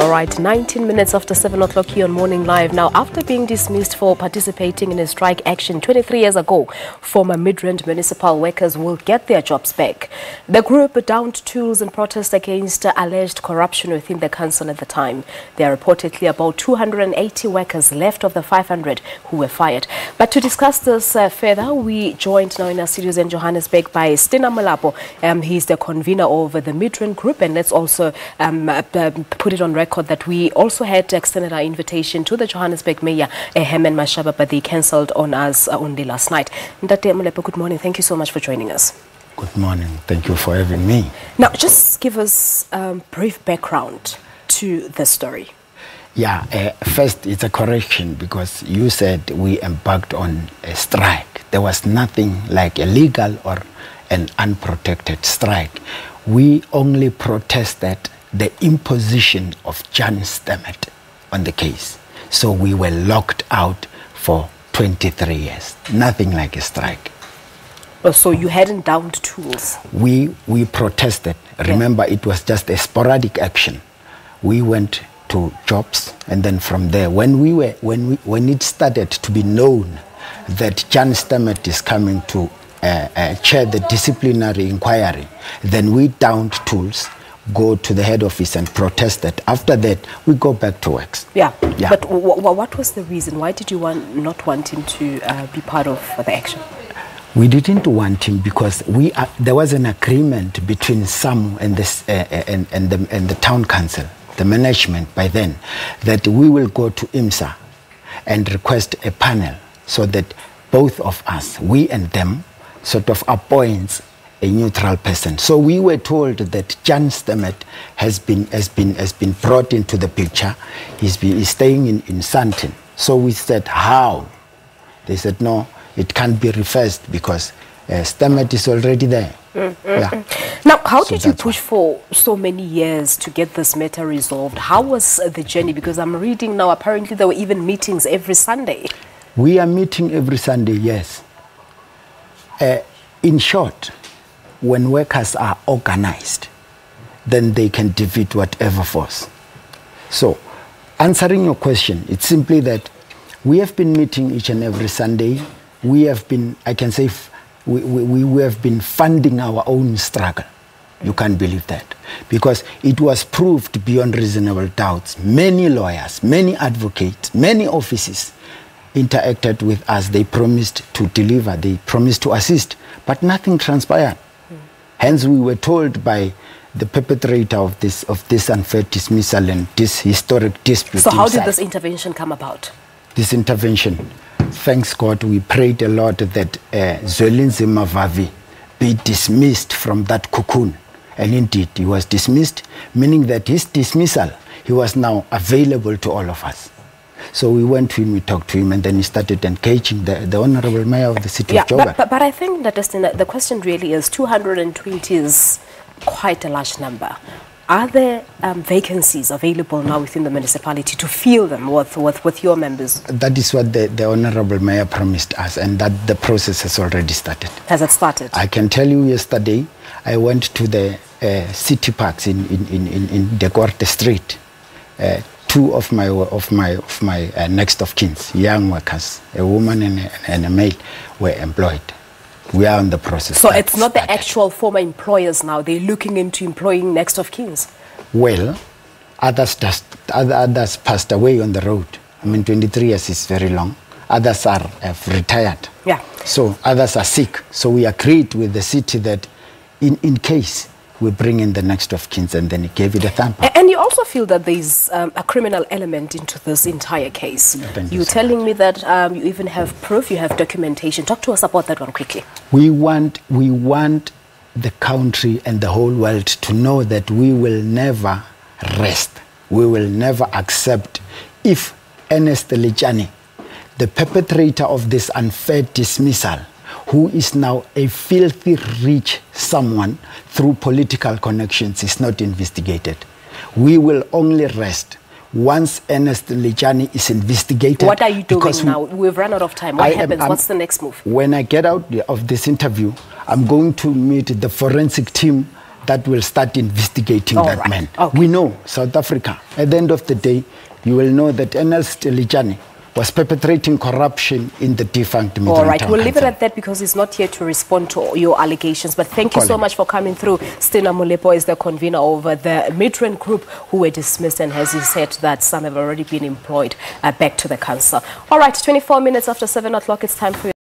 All right, 19 minutes after 7 o'clock here on Morning Live. Now, after being dismissed for participating in a strike action 23 years ago, former Midrand Municipal workers will get their jobs back. The group downed tools in protest against alleged corruption within the council at the time. There are reportedly about 280 workers left of the 500 who were fired. But to discuss this further, we joined now in our studios in Johannesburg by Stena Molepo. He's the convener of the Midrand group, and let's also put it on record that we also had extended our invitation to the Johannesburg Mayor, Herman Mashaba, but they cancelled on us only last night. Stena Molepo, good morning. Thank you so much for joining us. Good morning. Thank you for having me. Now, just give us a brief background to the story. Yeah, first it's a correction because you said we embarked on a strike. There was nothing like a legal or an unprotected strike. We only protested the imposition of Reinstatement on the case. So we were locked out for 23 years. Nothing like a strike. Oh, so you hadn't downed tools? We protested. Remember, it was just a sporadic action. We went to jobs, and then from there, when it started to be known that Reinstatement is coming to chair the disciplinary inquiry, then we downed tools, go to the head office and protest that. After that, we go back to works. Yeah. But what was the reason? Why did you not want him to be part of the action? We didn't want him because there was an agreement between SAMU and the town council, the management by then, that we will go to IMSA and request a panel so that both of us, we and them, sort of appoints a neutral person. So we were told that Reinstatement has been brought into the picture. He's staying in Sandton. So we said, how? They said, no, it can't be reversed because Statement is already there. Yeah. Now, how did you push for so many years to get this matter resolved? How was the journey? Because I'm reading now, apparently there were even meetings every Sunday. We are meeting every Sunday, yes. In short, when workers are organized, then they can defeat whatever force. So, answering your question, it's simply that we have been meeting each and every Sunday. We have been, I can say, we have been funding our own struggle. You can't believe that. Because it was proved beyond reasonable doubts. Many lawyers, many advocates, many offices interacted with us. They promised to deliver, they promised to assist, but nothing transpired. Hence, we were told by the perpetrator of this unfair dismissal and this historic dispute. So how did this intervention come about? This intervention, thanks God, we prayed a lot that Zwelinzima Vavi be dismissed from that cocoon. And indeed, he was dismissed, meaning that his dismissal, he was now available to all of us. So we went to him, we talked to him, and then he started engaging the Honorable Mayor of the city of Joburg. But I think that the question really is 220 is quite a large number. Are there vacancies available now within the municipality to fill them with your members? That is what the Honorable Mayor promised us, and that the process has already started. Has it started? I can tell you yesterday, I went to the city parks in the Gorte Street. Two of my next of kins, young workers, a woman and a male, were employed. We are in the process. So it's not the actual former employers now. They're looking into employing next of kins. Well, others passed away on the road. I mean, 23 years is very long. Others have retired. Yeah. So others are sick. So we agreed with the city that in case we bring in the next of kins, and then he gave it a thumb up. And you also feel that there's a criminal element into this entire case. You're telling me that you even have proof, you have documentation. Talk to us about that one quickly. We want the country and the whole world to know that we will never rest. We will never accept if Ernest Lejane, the perpetrator of this unfair dismissal, who is now a filthy rich someone through political connections, is not investigated. We will only rest once Ernest Lejane is investigated. What are you doing now? We've run out of time. What happens? What's the next move? When I get out of this interview, I'm going to meet the forensic team that will start investigating that right. man. Okay. We know South Africa. At the end of the day, you will know that Ernest Lijane was perpetrating corruption in the defunct Midrand. All right, we'll leave it at that because he's not here to respond to your allegations. But thank you so much for coming through. Stena Molepo is the convener over the Midrand group who were dismissed, and as he said that some have already been employed back to the council. All right, 24 minutes after 7 o'clock, it's time for